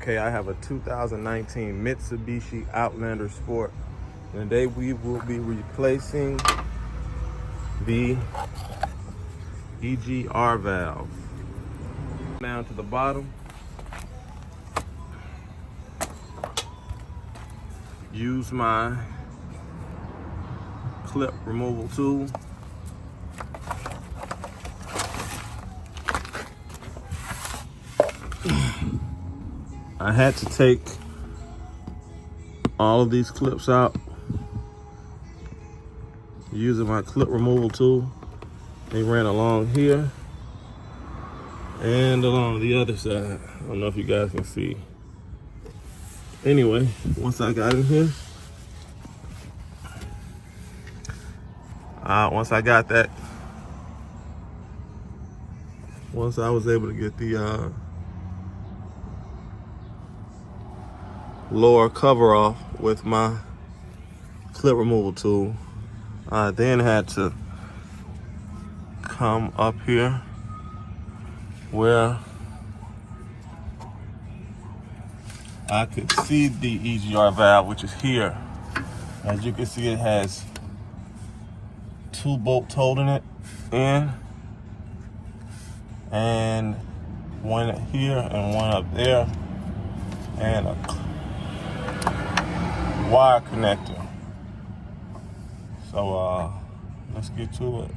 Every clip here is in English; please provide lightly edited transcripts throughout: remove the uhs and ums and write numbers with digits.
Okay, I have a 2019 Mitsubishi Outlander Sport. And today we will be replacing the EGR valve. Down to the bottom. Use my clip removal tool. I had to take all of these clips out using my clip removal tool. They ran along here and along the other side. I don't know if you guys can see. Anyway, once I got in here, once I was able to get the lower cover off with my clip removal tool, I then had to come up here where I could see the EGR valve, which is here. As you can see, it has two bolts holding it in, and one here and one up there, and a wire connector. So let's get to it.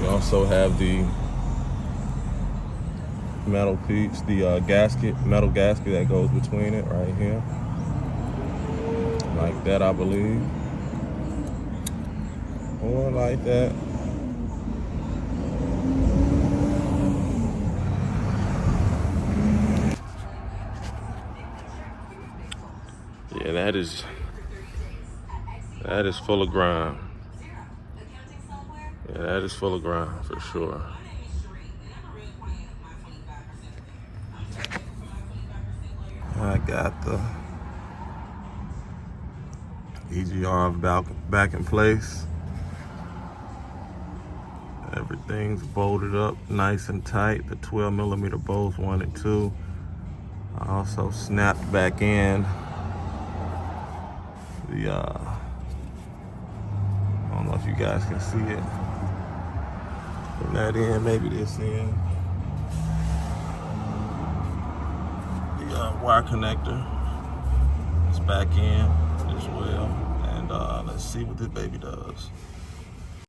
We also have the metal piece, the metal gasket that goes between it right here. Like that, I believe. Or like that. Yeah, that is full of grime. Yeah, that is full of grime for sure. I got the EGR back in place. Everything's bolted up nice and tight. The 12mm bolts 1 and 2. I also snapped back in the I don't know if you guys can see it. From that end, maybe this end. The wire connector is back in as well. And let's see what this baby does.